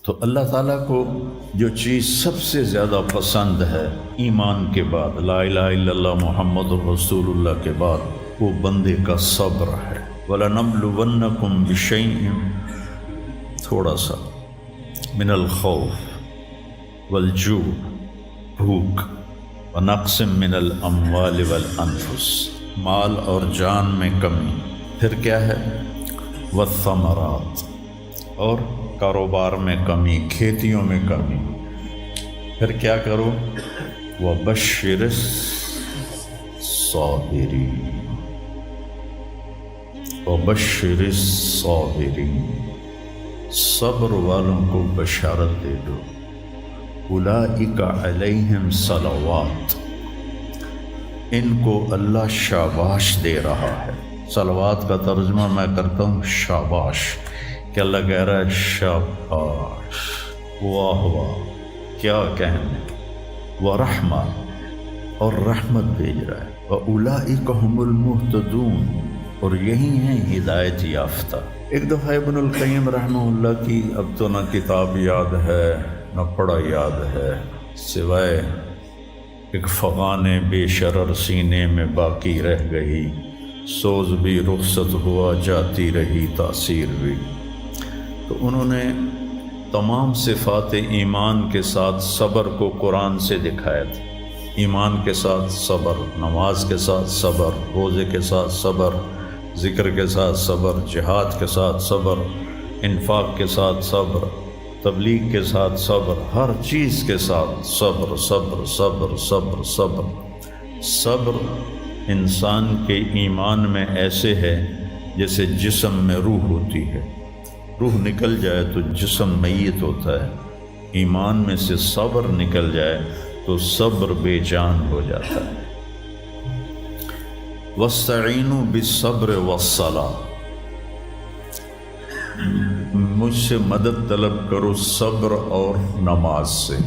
تو اللہ تعالیٰ کو جو چیز سب سے زیادہ پسند ہے ایمان کے بعد، لا الہ الا اللہ محمد رسول اللہ کے بعد، وہ بندے کا صبر ہے۔ وَلَنَبْلُوَنَّكُمْ بِشَيْءٍ، تھوڑا سا، من الخوف والجوع، بھوک، ونقص من الاموال والانفس، مال اور جان میں کمی، پھر کیا ہے، والثمرات، اور کاروبار میں کمی، کھیتیوں میں کمی، پھر کیا کرو، وَبَشِّرِ الصَّابِرِينَ، وَبَشِّرِ الصَّابِرِينَ، صبر والوں کو بشارت دے دو، اولئک علیہم صلوات، ان کو اللہ شاباش دے رہا ہے۔ صلوات کا ترجمہ میں کرتا ہوں شاباش، کہ اللہ کہہ رہا ہے شاباش، واہ واہ، کیا کہنے، ورحمہ، اور رحمت بھیج رہا ہے، وَأُولَئِكَ هُمُ الْمُهْتَدُونَ، اور یہی ہیں ہدایت یافتہ۔ ایک دفعہ ابن القیم رحمہ اللہ کی اب تو نہ کتاب یاد ہے نہ پڑھا یاد ہے، سوائے ایک فغان بے شرر سینے میں باقی رہ گئی، سوز بھی رخصت ہوا جاتی رہی تاثیر بھی۔ تو انہوں نے تمام صفات ایمان کے ساتھ صبر کو قرآن سے دکھایا تھا۔ ایمان کے ساتھ صبر، نماز کے ساتھ صبر، روزے کے ساتھ صبر، ذکر کے ساتھ صبر، جہاد کے ساتھ صبر، انفاق کے ساتھ صبر، تبلیغ کے ساتھ صبر، ہر چیز کے ساتھ صبر صبر صبر صبر صبر۔ صبر انسان کے ایمان میں ایسے ہے جیسے جسم میں روح ہوتی ہے، روح نکل جائے تو جسم میت ہوتا ہے، ایمان میں سے صبر نکل جائے تو صبر بے جان ہو جاتا ہے۔ وَاسْتَعِینُوا بِالصَّبْرِ وَالصَّلَاةِ، مجھ سے مدد طلب کرو صبر اور نماز سے۔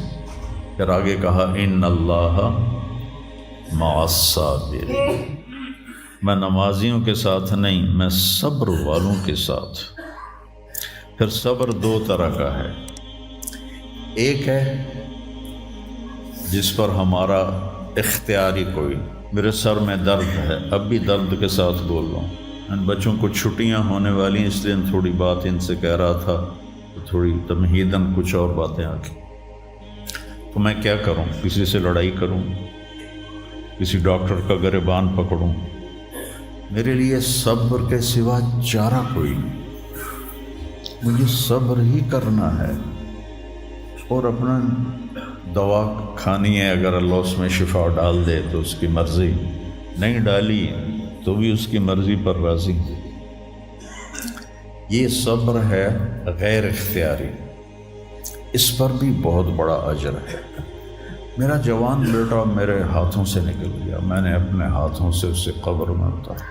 پھر آگے کہا ان اللہ مع الصابرین، میں نمازیوں کے ساتھ نہیں، میں صبر والوں کے ساتھ۔ پھر صبر دو طرح کا ہے، ایک ہے جس پر ہمارا اختیاری کوئی، میرے سر میں درد ہے، اب بھی درد کے ساتھ بول رہا ہوں، ان بچوں کو چھٹیاں ہونے والی ہیں، اس لیے تھوڑی بات ان سے کہہ رہا تھا، تھوڑی تمہیداً کچھ اور باتیں آ گئی، تو میں کیا کروں، کسی سے لڑائی کروں، کسی ڈاکٹر کا گریبان پکڑوں؟ میرے لیے صبر کے سوا چارہ کوئی نہیں، مجھے صبر ہی کرنا ہے، اور اپنا دوا کھانی ہے، اگر اللہ اس میں شفا ڈال دے تو اس کی مرضی، نہیں ڈالی تو بھی اس کی مرضی پر راضی۔ یہ صبر ہے غیر اختیاری، اس پر بھی بہت بڑا اجر ہے۔ میرا جوان بیٹا میرے ہاتھوں سے نکل گیا، میں نے اپنے ہاتھوں سے اسے قبر میں اتارا،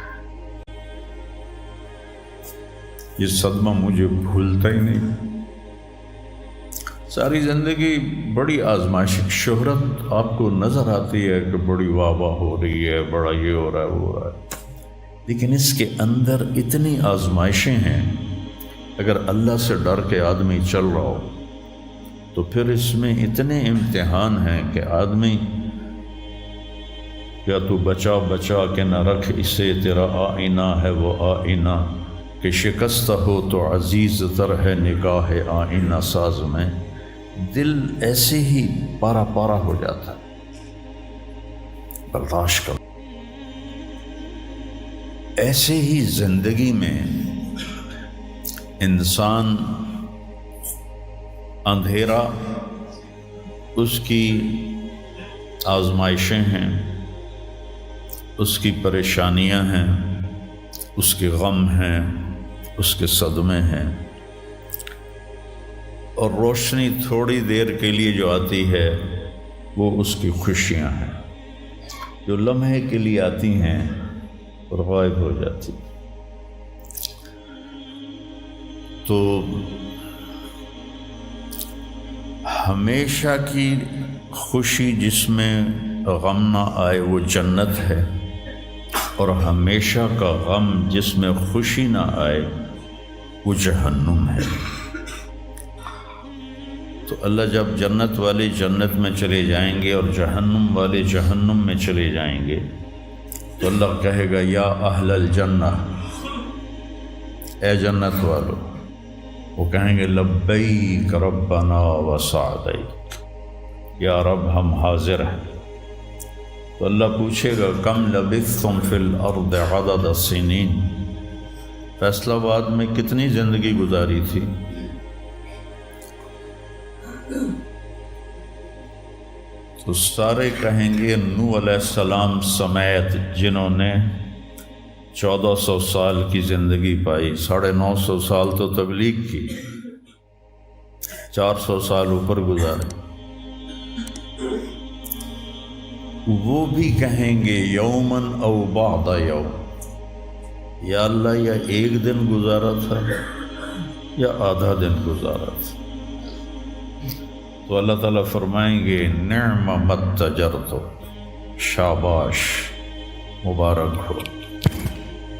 یہ صدمہ مجھے بھولتا ہی نہیں۔ ساری زندگی بڑی آزمائش، شہرت آپ کو نظر آتی ہے کہ بڑی واہ واہ ہو رہی ہے، بڑا یہ ہو رہا ہے وہ ہو رہا ہے، لیکن اس کے اندر اتنی آزمائشیں ہیں، اگر اللہ سے ڈر کے آدمی چل رہا ہو تو پھر اس میں اتنے امتحان ہیں کہ آدمی یا تو بچا بچا کے نہ رکھ اسے، تیرا آئینہ ہے وہ آئینہ، کہ شکستہ ہو تو عزیز تر ہے نگاہ آئینہ ساز میں۔ دل ایسے ہی پارا پارا ہو جاتا ہے، برداشت کرو۔ ایسے ہی زندگی میں انسان اندھیرا اس کی آزمائشیں ہیں، اس کی پریشانیاں ہیں، اس کے غم ہیں، اس کے صدمے ہیں، اور روشنی تھوڑی دیر کے لیے جو آتی ہے وہ اس کی خوشیاں ہیں، جو لمحے کے لیے آتی ہیں اور غائب ہو جاتی۔ تو ہمیشہ کی خوشی جس میں غم نہ آئے وہ جنت ہے، اور ہمیشہ کا غم جس میں خوشی نہ آئے وہ جہنم ہے۔ تو اللہ جب جنت والے جنت میں چلے جائیں گے اور جہنم والے جہنم میں چلے جائیں گے تو اللہ کہے گا یا اہل الجنہ، اے جنت والو، وہ کہیں گے لبیک ربنا وسعدیک، یا رب ہم حاضر ہیں۔ تو اللہ پوچھے گا کم لبثتم فی الارض عدد السنین، فیصلہ آباد میں کتنی زندگی گزاری تھی؟ تو سارے کہیں گے نوح علیہ السلام سمیت جنہوں نے 1400 سال کی زندگی پائی، 950 سال تو تبلیغ کی، 400 سال اوپر گزارے، وہ بھی کہیں گے یومن او بعد یوم، یا اللہ یا ایک دن گزارا تھا یا آدھا دن گزارا تھا۔ تو اللہ تعالیٰ فرمائیں گے نعم متجرت، شاباش، مبارک ہو،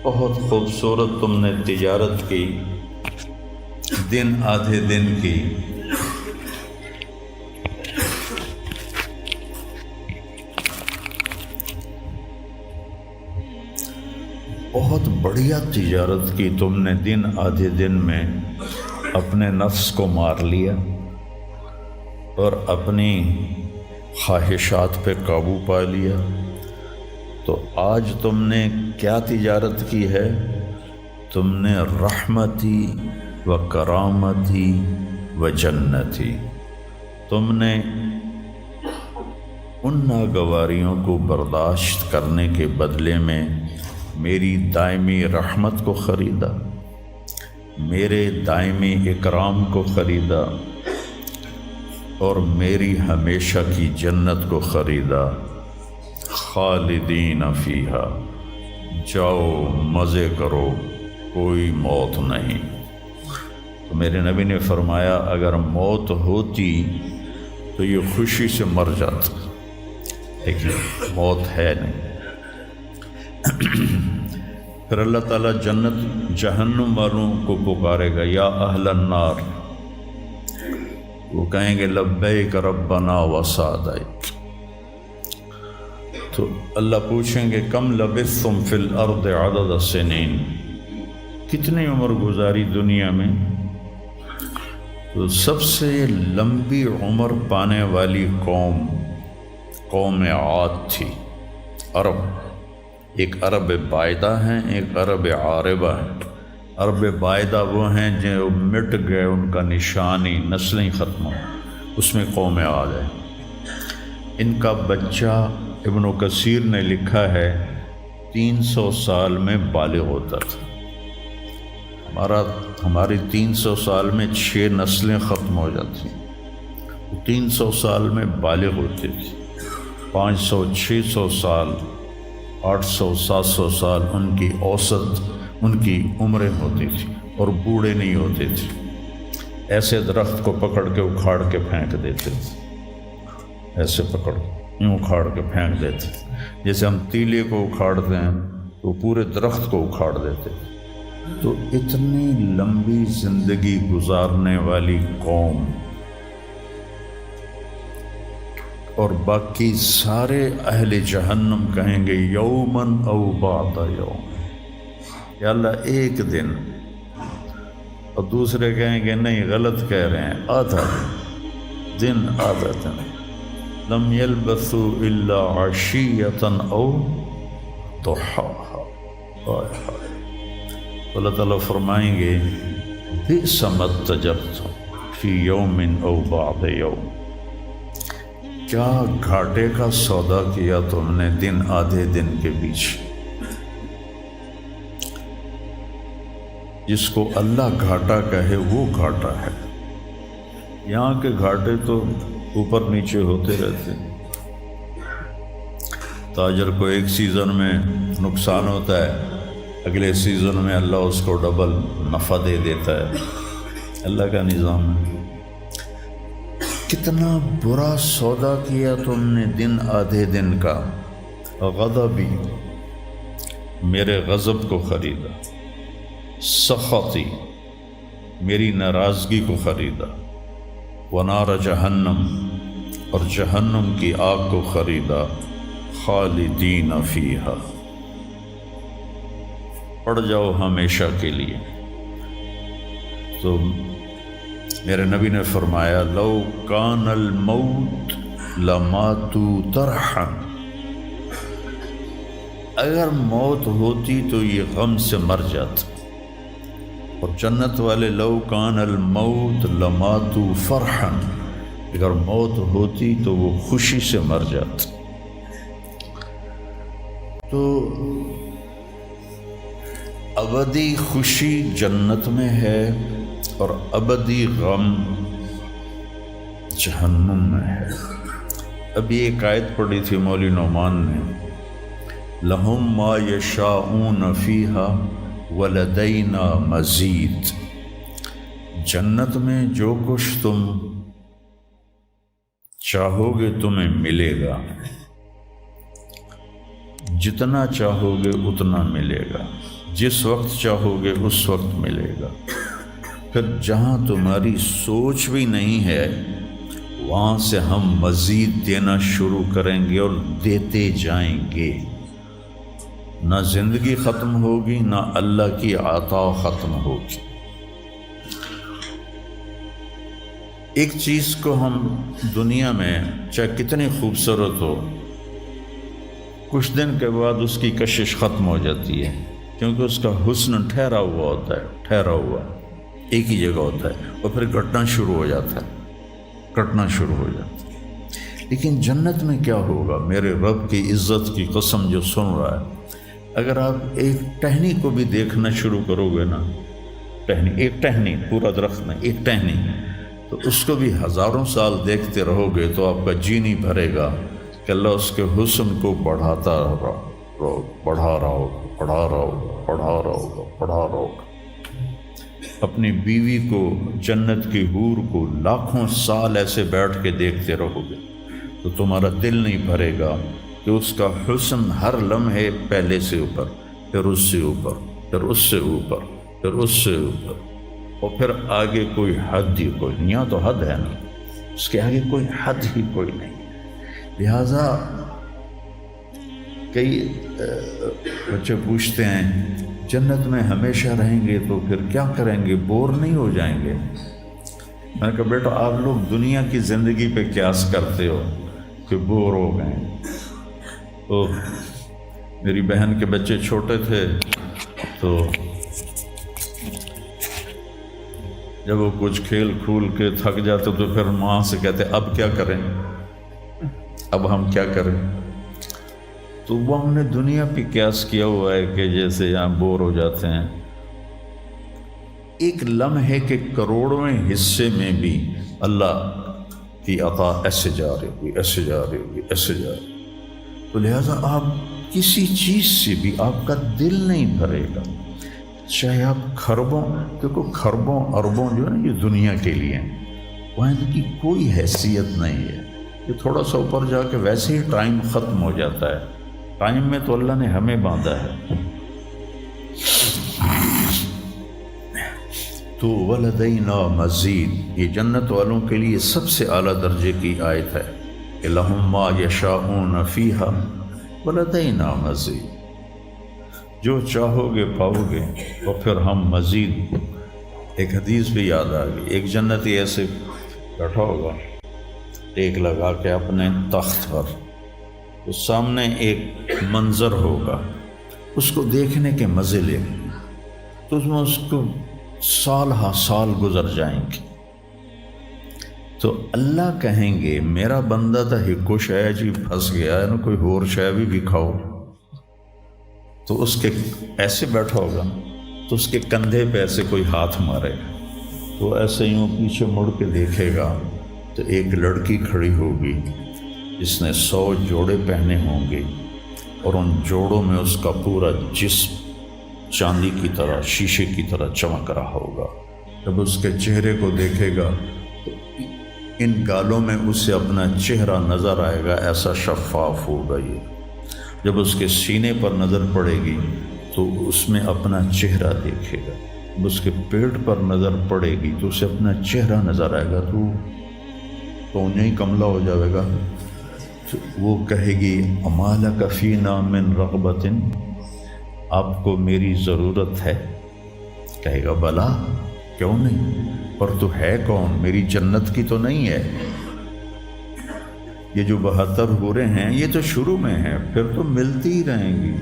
بہت خوبصورت تم نے تجارت کی، دن آدھے دن کی، بہت بڑھیا تجارت کی تم نے، دن آدھے دن میں اپنے نفس کو مار لیا اور اپنی خواہشات پہ قابو پا لیا۔ تو آج تم نے کیا تجارت کی ہے؟ تم نے رحمتی و کرامتی و جنتی، تم نے ان ناگواریوں کو برداشت کرنے کے بدلے میں میری دائمی رحمت کو خریدا، میرے دائمی اکرام کو خریدا اور میری ہمیشہ کی جنت کو خریدا۔ خالدین فیہا، جاؤ مزے کرو، کوئی موت نہیں۔ تو میرے نبی نے فرمایا اگر موت ہوتی تو یہ خوشی سے مر جاتا، لیکن موت ہے نہیں۔ پھر اللہ تعالیٰ جنت جہنم والوں کو پکارے گا یا اہل النار، وہ کہیں گے لبیک ربنا وسعدیک۔ تو اللہ پوچھیں گے کم لبثتم فی الارض عدد السنین، کتنی عمر گزاری دنیا میں؟ تو سب سے لمبی عمر پانے والی قوم عاد تھی، عرب۔ ایک عرب بائدہ ہیں، ایک عرب عاربہ ہیں۔ عرب بائدہ وہ ہیں جو مٹ گئے، ان کا نشانی نسلیں ختم ہو، اس میں قوم عاد ہے۔ ان کا بچہ ابن کثیر نے لکھا ہے 300 سال میں بالغ ہوتا تھا۔ ہماری 300 سال میں 6 نسلیں ختم ہو جاتی، 300 سال میں بالغ ہوتی تھی۔ 500 600 سال 800 700 سال ان کی اوسط ان کی عمریں ہوتی تھی اور بوڑھے نہیں ہوتے تھے۔ ایسے درخت کو پکڑ کے اکھاڑ کے پھینک دیتے تھے، ایسے پکڑ یوں اکھاڑ کے پھینک دیتے تھے، جیسے ہم تیلے کو اکھاڑتے ہیں تو پورے درخت کو اکھاڑ دیتے۔ تو اتنی لمبی زندگی گزارنے والی قوم، اور باقی سارے اہل جہنم کہیں گے یومن او بعد یوم، یا اللہ ایک دن، اور دوسرے کہیں گے نہیں غلط کہہ رہے ہیں، آدھا دن آدھا دن۔ لم یلبثوا الا عشیۃ او ضحاہا۔ اللہ تعالیٰ فرمائیں گے بئس ما اتجرتم فی یوم او بعد یوم، کیا گھاٹے کا سودا کیا تم نے دن آدھے دن کے بیچ۔ جس کو اللہ گھاٹا کہے وہ گھاٹا ہے، یہاں کے گھاٹے تو اوپر نیچے ہوتے رہتے۔ تاجر کو ایک سیزن میں نقصان ہوتا ہے، اگلے سیزن میں اللہ اس کو ڈبل نفع دے دیتا ہے، اللہ کا نظام ہے۔ کتنا برا سودا کیا تم نے دن آدھے دن کا۔ غضبی، میرے غضب کو خریدا، سخطی، میری ناراضگی کو خریدا، ونار جہنم، اور جہنم کی آگ کو خریدا، خالدین فیہا، پڑ جاؤ ہمیشہ کے لیے۔ تو میرے نبی نے فرمایا لو کان الموت لماتوا طرحا، اگر موت ہوتی تو یہ غم سے مر جاتے، اور جنت والے لو کان الموت لماتوا فرحا، اگر موت ہوتی تو وہ خوشی سے مر جاتے۔ تو ابدی خوشی جنت میں ہے اور ابدی غم جہنم میں ہے۔ ابھی ایک آیت پڑھی تھی مولوی نعمان نے، لہم ما یشاءون فیہا ولدینا مزید، جنت میں جو کچھ تم چاہو گے تمہیں ملے گا، جتنا چاہو گے اتنا ملے گا، جس وقت چاہو گے اس وقت ملے گا۔ پھر جہاں تمہاری سوچ بھی نہیں ہے وہاں سے ہم مزید دینا شروع کریں گے اور دیتے جائیں گے، نہ زندگی ختم ہوگی نہ اللہ کی عطا ختم ہوگی۔ ایک چیز کو ہم دنیا میں چاہے کتنی خوبصورت ہو، کچھ دن کے بعد اس کی کشش ختم ہو جاتی ہے، کیونکہ اس کا حسن ٹھہرا ہوا ہوتا ہے، ٹھہرا ہوا ایک ہی جگہ ہوتا ہے، اور پھر کٹنا شروع ہو جاتا ہے، کٹنا شروع ہو جاتا ہے۔ لیکن جنت میں کیا ہوگا؟ میرے رب کی عزت کی قسم جو سن رہا ہے، اگر آپ ایک ٹہنی کو بھی دیکھنا شروع کرو گے نا، ایک ٹہنی، پورا درخت نہیں، ایک ٹہنی، تو اس کو بھی ہزاروں سال دیکھتے رہو گے تو آپ کا جی نہیں بھرے گا کہ اللہ اس کے حسن کو بڑھاتا رہو، بڑھا رہا ہوگا، بڑھا رہا ہوگا، بڑھا رہا ہوگا، بڑھا رہا ہوگا۔ اپنی بیوی کو، جنت کی حور کو لاکھوں سال ایسے بیٹھ کے دیکھتے رہو گے تو تمہارا دل نہیں بھرے گا کہ اس کا حسن ہر لمحے پہلے سے اوپر، پھر اس سے اوپر، پھر اس سے اوپر، پھر اس سے اوپر، اور پھر آگے کوئی حد ہی کوئی نہیں۔ یہاں تو حد ہے نا، اس کے آگے کوئی حد ہی کوئی نہیں۔ لہٰذا کئی بچے پوچھتے ہیں جنت میں ہمیشہ رہیں گے تو پھر کیا کریں گے، بور نہیں ہو جائیں گے؟ میں نے کہا بیٹا آپ لوگ دنیا کی زندگی پہ قیاس کرتے ہو کہ بور ہو گئے۔ تو میری بہن کے بچے چھوٹے تھے تو جب وہ کچھ کھیل کھول کے تھک جاتے تو پھر ماں سے کہتے اب کیا کریں، اب ہم کیا کریں؟ تو وہ ہم نے دنیا پہ قیاس کیا ہوا ہے کہ جیسے یہاں بور ہو جاتے ہیں، ایک لمحے کے کروڑویں حصے میں بھی اللہ کی عطا ایسے جا رہی ہوگی، ایسے جا رہی ہوگی، ایسے جا رہی ہوگی۔ تو لہٰذا آپ کسی چیز سے بھی آپ کا دل نہیں بھرے گا، چاہے آپ خربوں، دیکھو خربوں اربوں جو ہے نا یہ دنیا کے لیے ہیں، وہاں ان کی کوئی حیثیت نہیں ہے۔ یہ تھوڑا سا اوپر جا کے ویسے ہی ٹائم ختم ہو جاتا ہے، ٹائم میں تو اللہ نے ہمیں باندھا ہے۔ تو ولدینا مزید، یہ جنت والوں کے لیے سب سے اعلیٰ درجے کی آیت ہے کہ لہم ما یشاءون فیہا ولدینا مزید، جو چاہو گے پاؤ گے، اور پھر ہم مزید۔ ایک حدیث بھی یاد آ گئی، ایک جنتی ایسے بیٹھا ہوگا ٹیک لگا کے اپنے تخت پر، تو سامنے ایک منظر ہوگا، اس کو دیکھنے کے مزے لے، تو اس میں اس کو سال ہا سال گزر جائیں گے۔ تو اللہ کہیں گے میرا بندہ تھا ہکو شے جی پھنس گیا ہے نا، کوئی اور شے بھی کھاؤ۔ تو اس کے ایسے بیٹھا ہوگا تو اس کے کندھے پہ ایسے کوئی ہاتھ مارے گا، تو ایسے یوں پیچھے مڑ کے دیکھے گا تو ایک لڑکی کھڑی ہوگی جس نے 100 جوڑے پہنے ہوں گے، اور ان جوڑوں میں اس کا پورا جسم چاندی کی طرح، شیشے کی طرح چمک رہا ہوگا۔ جب اس کے چہرے کو دیکھے گا تو ان گالوں میں اسے اپنا چہرہ نظر آئے گا، ایسا شفاف ہوگا یہ۔ جب اس کے سینے پر نظر پڑے گی تو اس میں اپنا چہرہ دیکھے گا، جب اس کے پیٹ پر نظر پڑے گی تو اسے اپنا چہرہ نظر آئے گا، تو تو انہیں ہی کملہ ہو جائے گا. تو وہ کہے گی اما لک فینا من رغبۃ، آپ کو میری ضرورت ہے؟ کہے گا بلا، کیوں نہیں، پر تو ہے کون، میری جنت کی تو نہیں ہے. یہ جو 72 حوریں ہیں یہ تو شروع میں ہیں، پھر تو ملتی ہی رہیں گی.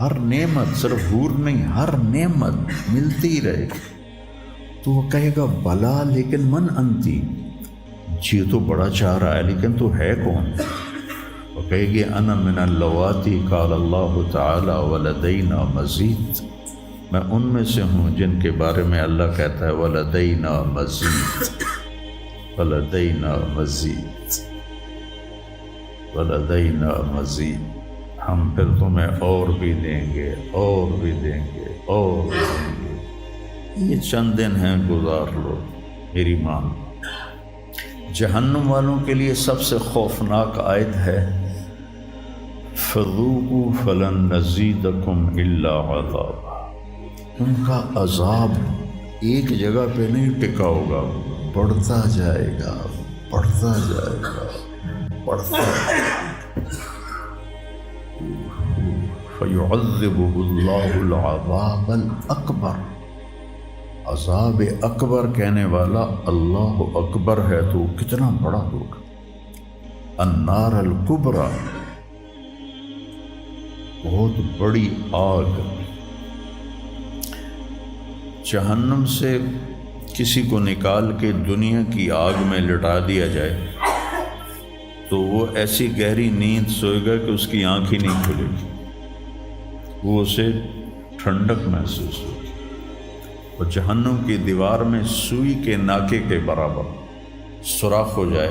ہر نعمت، صرف حور نہیں، ہر نعمت ملتی ہی رہے گی. تو وہ کہے گا بلا لیکن من انتی، جی تو بڑا چاہ رہا ہے لیکن تو ہے کون؟ وہ کہے گی انا من اللواتی قال اللہ تعالی ولدینا مزید، میں ان میں سے ہوں جن کے بارے میں اللہ کہتا ہے ولدینا مزید، ولدینا مزید، ولدینا مزید، ہم پھر تمہیں اور بھی دیں گے، اور بھی دیں گے، اور بھی دیں گے. یہ چند دن ہیں، گزار لو، میری مان. جہنم والوں کے لیے سب سے خوفناک آیت ہے فذوقوا فلن نزیدکم الا عذابا. ان کا عذاب ایک جگہ پہ نہیں ٹکا ہوگا، بڑھتا جائے گا، بڑھتا جائے گا، بڑھتا جائے گا. فَيُعَذِّبُهُ اللَّهُ الْعَذَابَ الْأَكْبَرَ. عذاب اکبر کہنے والا اللہ اکبر ہے تو کتنا بڑا ہوگا. النار الکبریٰ، بہت بڑی آگ. جہنم سے کسی کو نکال کے دنیا کی آگ میں لٹا دیا جائے تو وہ ایسی گہری نیند سوئے گا کہ اس کی آنکھ ہی نہیں کھلے گی، وہ اسے ٹھنڈک محسوس ہوگی. اور جہنم کی دیوار میں سوئی کے ناکے کے برابر سوراخ ہو جائے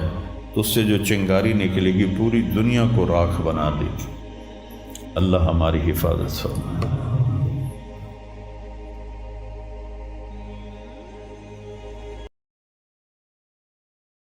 تو اس سے جو چنگاری نکلے گی پوری دنیا کو راکھ بنا دے گی. اللہ ہماری حفاظت فرمائے.